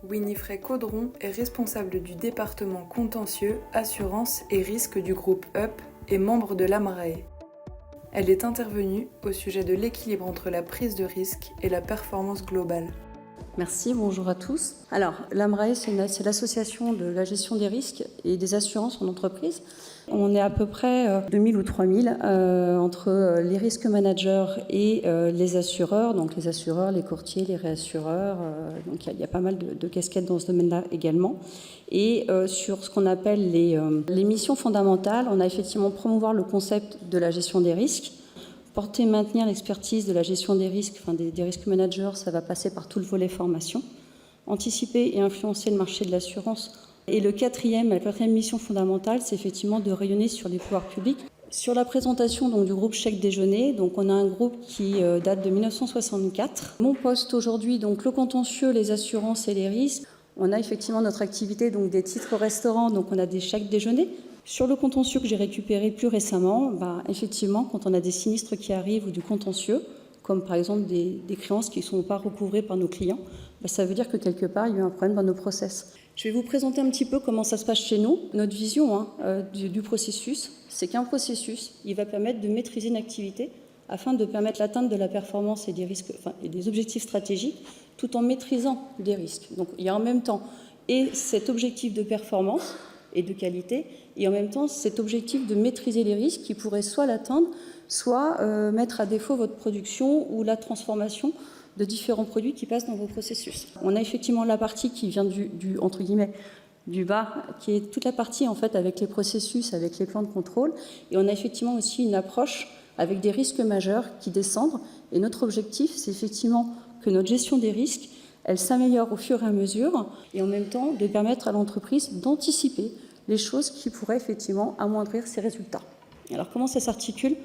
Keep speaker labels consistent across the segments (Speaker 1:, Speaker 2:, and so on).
Speaker 1: Winifred Caudron est responsable du département contentieux, assurance et risque du groupe UP et membre de l'AMRAE. Elle est intervenue au sujet de l'équilibre entre la prise de risque et la performance globale.
Speaker 2: Merci, bonjour à tous. Alors, l'AMRAE, c'est l'association de la gestion des risques et des assurances en entreprise. On est à peu près 2000 ou 3000 entre les risques managers et les assureurs, donc les assureurs, les courtiers, les réassureurs. Donc il y a pas mal de casquettes dans ce domaine-là également. Et sur ce qu'on appelle les missions fondamentales, on a effectivement promouvoir le concept de la gestion des risques. Porter et maintenir l'expertise de la gestion des risques, des risques managers, ça va passer par tout le volet formation. Anticiper et influencer le marché de l'assurance. Et la quatrième mission fondamentale, c'est effectivement de rayonner sur les pouvoirs publics. Sur la présentation donc, du groupe Chèque Déjeuner, donc on a un groupe qui date de 1964. Mon poste aujourd'hui, donc le contentieux, les assurances et les risques. On a effectivement notre activité donc des titres restaurants, donc on a des chèques déjeuner. Sur le contentieux que j'ai récupéré plus récemment, effectivement, quand on a des sinistres qui arrivent ou du contentieux, comme par exemple des créances qui ne sont pas recouvrées par nos clients, ça veut dire que quelque part, il y a eu un problème dans nos process. Je vais vous présenter un petit peu comment ça se passe chez nous. Notre vision du processus, c'est qu'un processus, il va permettre de maîtriser une activité afin de permettre l'atteinte de la performance et des risques, et des objectifs stratégiques, tout en maîtrisant des risques. Donc il y a en même temps et cet objectif de performance et de qualité, et en même temps cet objectif de maîtriser les risques qui pourraient soit l'atteindre, soit mettre à défaut votre production ou la transformation de différents produits qui passent dans vos processus. On a effectivement la partie qui vient entre guillemets, du bas, qui est toute la partie en fait avec les processus, avec les plans de contrôle, et on a effectivement aussi une approche avec des risques majeurs qui descendent, et notre objectif, c'est effectivement que notre gestion des risques, elle s'améliore au fur et à mesure, et en même temps de permettre à l'entreprise d'anticiper les choses qui pourraient effectivement amoindrir ses résultats. Alors comment ça s'articule ?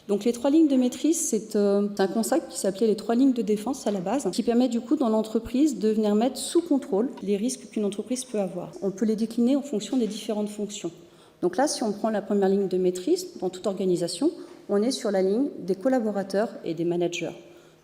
Speaker 2: Donc les 3 lignes de maîtrise, c'est un concept qui s'appelait les 3 lignes de défense à la base, qui permet du coup dans l'entreprise de venir mettre sous contrôle les risques qu'une entreprise peut avoir. On peut les décliner en fonction des différentes fonctions. Donc là, si on prend la première ligne de maîtrise, dans toute organisation, on est sur la ligne des collaborateurs et des managers,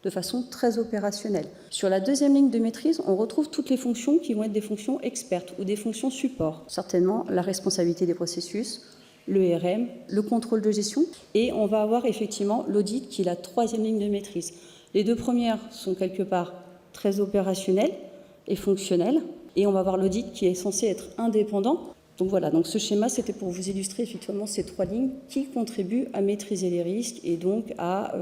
Speaker 2: de façon très opérationnelle. Sur la deuxième ligne de maîtrise, on retrouve toutes les fonctions qui vont être des fonctions expertes ou des fonctions support. Certainement la responsabilité des processus, le RM, le contrôle de gestion, et on va avoir effectivement l'audit qui est la 3e ligne de maîtrise. Les 2 premières sont quelque part très opérationnelles et fonctionnelles, et on va avoir l'audit qui est censé être indépendant. Donc voilà, donc ce schéma, c'était pour vous illustrer effectivement ces 3 lignes qui contribuent à maîtriser les risques et donc à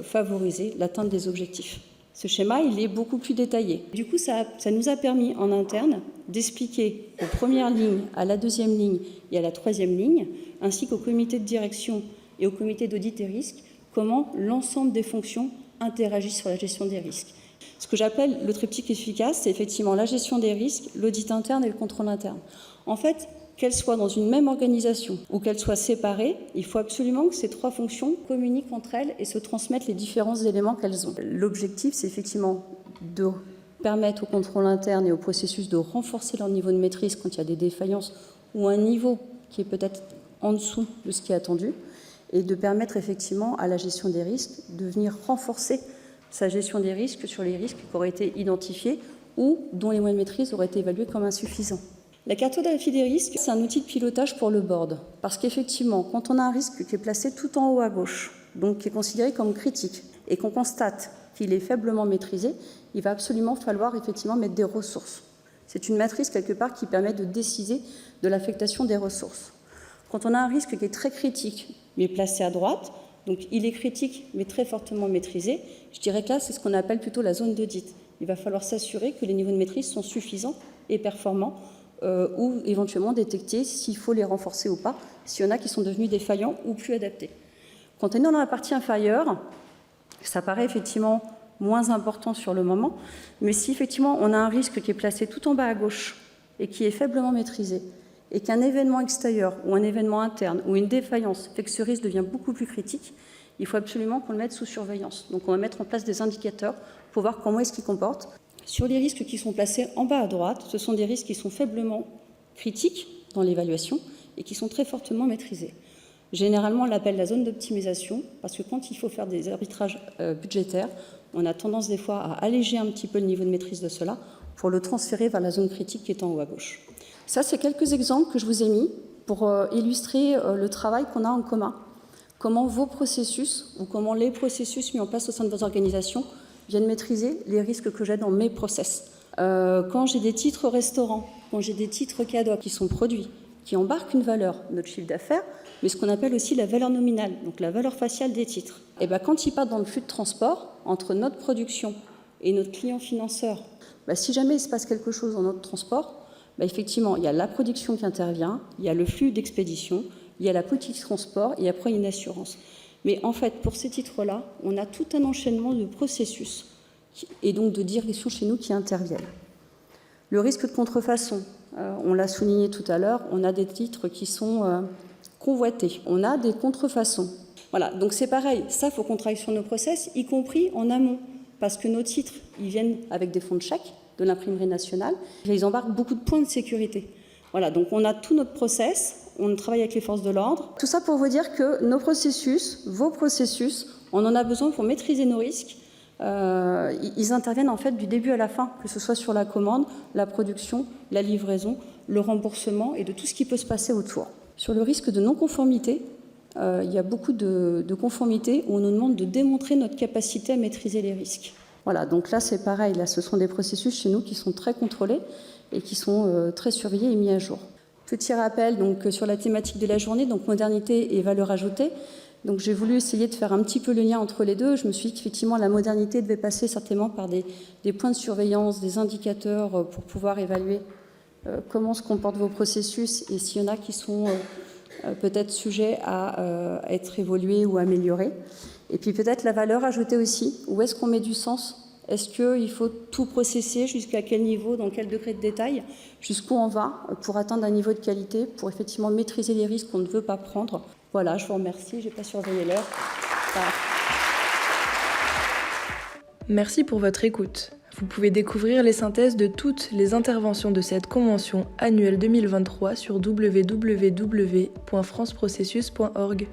Speaker 2: favoriser l'atteinte des objectifs. Ce schéma, il est beaucoup plus détaillé. Du coup, ça nous a permis en interne d'expliquer aux premières lignes, à la 2e ligne et à la 3e ligne, ainsi qu'au comité de direction et au comité d'audit des risques, comment l'ensemble des fonctions interagissent sur la gestion des risques. Ce que j'appelle le triptyque efficace, c'est effectivement la gestion des risques, l'audit interne et le contrôle interne. En fait, qu'elles soient dans une même organisation ou qu'elles soient séparées, il faut absolument que ces 3 fonctions communiquent entre elles et se transmettent les différents éléments qu'elles ont. L'objectif, c'est effectivement de permettre au contrôle interne et au processus de renforcer leur niveau de maîtrise quand il y a des défaillances ou un niveau qui est peut-être en dessous de ce qui est attendu, et de permettre effectivement à la gestion des risques de venir renforcer sa gestion des risques sur les risques qui auraient été identifiés ou dont les moyens de maîtrise auraient été évalués comme insuffisants. La cartographie des risques, c'est un outil de pilotage pour le board. Parce qu'effectivement, quand on a un risque qui est placé tout en haut à gauche, donc qui est considéré comme critique, et qu'on constate qu'il est faiblement maîtrisé, il va absolument falloir effectivement mettre des ressources. C'est une matrice quelque part qui permet de décider de l'affectation des ressources. Quand on a un risque qui est très critique, mais placé à droite, donc il est critique mais très fortement maîtrisé, je dirais que là, c'est ce qu'on appelle plutôt la zone d'audit. Il va falloir s'assurer que les niveaux de maîtrise sont suffisants et performants, ou éventuellement détecter s'il faut les renforcer ou pas, s'il y en a qui sont devenus défaillants ou plus adaptés. Quand on est dans la partie inférieure, ça paraît effectivement moins important sur le moment, mais si effectivement on a un risque qui est placé tout en bas à gauche et qui est faiblement maîtrisé, et qu'un événement extérieur ou un événement interne ou une défaillance fait que ce risque devient beaucoup plus critique, il faut absolument qu'on le mette sous surveillance. Donc on va mettre en place des indicateurs pour voir comment est-ce qu'il comporte. Sur les risques qui sont placés en bas à droite, ce sont des risques qui sont faiblement critiques dans l'évaluation et qui sont très fortement maîtrisés. Généralement, on l'appelle la zone d'optimisation parce que quand il faut faire des arbitrages budgétaires, on a tendance des fois à alléger un petit peu le niveau de maîtrise de cela pour le transférer vers la zone critique qui est en haut à gauche. Ça, c'est quelques exemples que je vous ai mis pour illustrer le travail qu'on a en commun. Comment vos processus, ou comment les processus mis en place au sein de vos organisations viennent maîtriser les risques que j'ai dans mes process. Quand j'ai des titres restaurants, quand j'ai des titres cadeaux qui sont produits, qui embarquent une valeur, notre chiffre d'affaires, mais ce qu'on appelle aussi la valeur nominale, donc la valeur faciale des titres. Et bien, quand ils partent dans le flux de transport, entre notre production et notre client financeur, si jamais il se passe quelque chose dans notre transport, effectivement, il y a la production qui intervient, il y a le flux d'expédition, il y a la politique de transport et après une assurance. Mais en fait, pour ces titres-là, on a tout un enchaînement de processus et donc de directions chez nous qui interviennent. Le risque de contrefaçon, on l'a souligné tout à l'heure, on a des titres qui sont convoités, on a des contrefaçons. Voilà, donc c'est pareil, ça, il faut qu'on travaille sur nos process, y compris en amont, parce que nos titres, ils viennent avec des fonds de chèque de l'imprimerie nationale, et ils embarquent beaucoup de points de sécurité. Voilà, donc on a tout notre process, on travaille avec les forces de l'ordre. Tout ça pour vous dire que nos processus, vos processus, on en a besoin pour maîtriser nos risques. Ils interviennent en fait du début à la fin, que ce soit sur la commande, la production, la livraison, le remboursement et de tout ce qui peut se passer autour. Sur le risque de non-conformité, il y a beaucoup de conformités où on nous demande de démontrer notre capacité à maîtriser les risques. Voilà, donc là c'est pareil, là ce sont des processus chez nous qui sont très contrôlés et qui sont très surveillés et mis à jour. Petit rappel donc, sur la thématique de la journée, donc modernité et valeur ajoutée. Donc j'ai voulu essayer de faire un petit peu le lien entre les deux. Je me suis dit qu'effectivement la modernité devait passer certainement par des points de surveillance, des indicateurs pour pouvoir évaluer comment se comportent vos processus et s'il y en a qui sont peut-être sujets à être évolués ou améliorés. Et puis peut-être la valeur ajoutée aussi. Où est-ce qu'on met du sens ? Est-ce qu'il faut tout processer, jusqu'à quel niveau, dans quel degré de détail, jusqu'où on va pour atteindre un niveau de qualité, pour effectivement maîtriser les risques qu'on ne veut pas prendre. Voilà, je vous remercie, je n'ai pas surveillé l'heure. Voilà.
Speaker 1: Merci pour votre écoute. Vous pouvez découvrir les synthèses de toutes les interventions de cette convention annuelle 2023 sur www.franceprocessus.org.